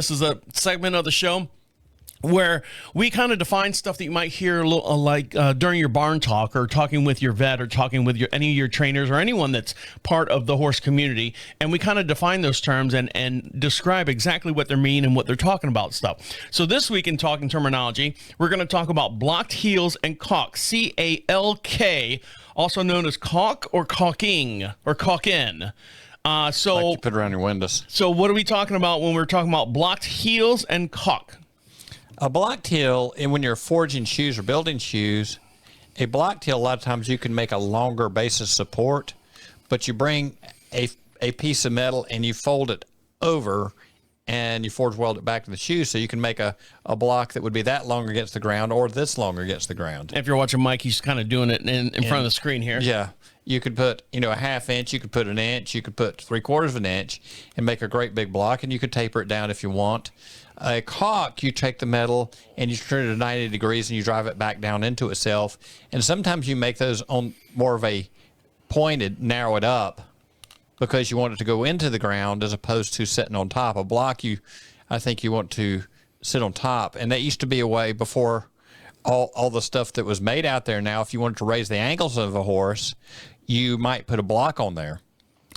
This is a segment of the show where we kind of define stuff that you might hear during your barn talk or talking with your vet or talking with any of your trainers or anyone that's part of the horse community. And we kind of define those terms and describe exactly what they mean and what they're talking about stuff. So this week in Talking Terminology, we're going to talk about blocked heels and caulks, C-A-L-K, also known as caulk or caulking or caulk-in. Like you put around your windows. So what are we talking about when we're talking about blocked heels and caulk? A blocked heel, and when you're forging shoes or building shoes, a blocked heel, a lot of times you can make a longer base of support, but you bring a piece of metal and you fold it over and you forge weld it back to the shoe, so you can make a block that would be that longer against the ground or this longer against the ground. If you're watching Mike, he's kind of doing it in front of the screen here. Yeah. You could put, a half inch, you could put an inch, you could put 3/4 of an inch and make a great big block, and you could taper it down if you want. A caulk, you take the metal and you turn it to 90 degrees and you drive it back down into itself. And sometimes you make those on more of a pointed, narrow it up because you want it to go into the ground as opposed to sitting on top. A block, I think you want to sit on top. And that used to be a way before all the stuff that was made out there. Now, if you wanted to raise the ankles of a horse, you might put a block on there.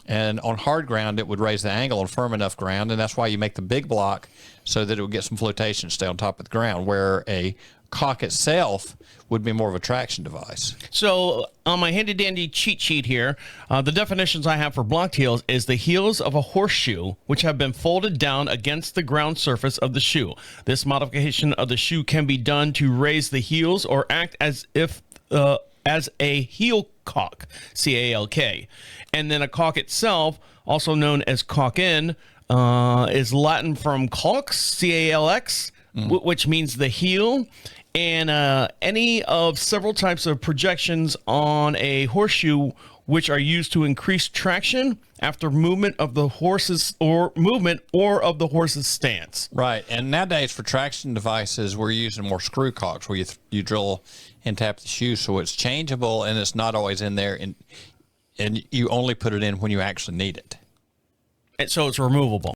And on hard ground, it would raise the angle on firm enough ground, and that's why you make the big block so that it would get some flotation, stay on top of the ground, where a caulk itself would be more of a traction device. So on my handy-dandy cheat sheet here, the definitions I have for blocked heels is the heels of a horseshoe, which have been folded down against the ground surface of the shoe. This modification of the shoe can be done to raise the heels or act as if as a heel caulk, C-A-L-K. And then a caulk itself, also known as caulk-in, is Latin from caulks, C-A-L-X, which means the heel. And any of several types of projections on a horseshoe which are used to increase traction after movement of the horse's or of the horse's stance. Right. And nowadays for traction devices, we're using more screw caulks where you drill and tap the shoe, so it's changeable and it's not always in there, and you only put it in when you actually need it. And so it's removable.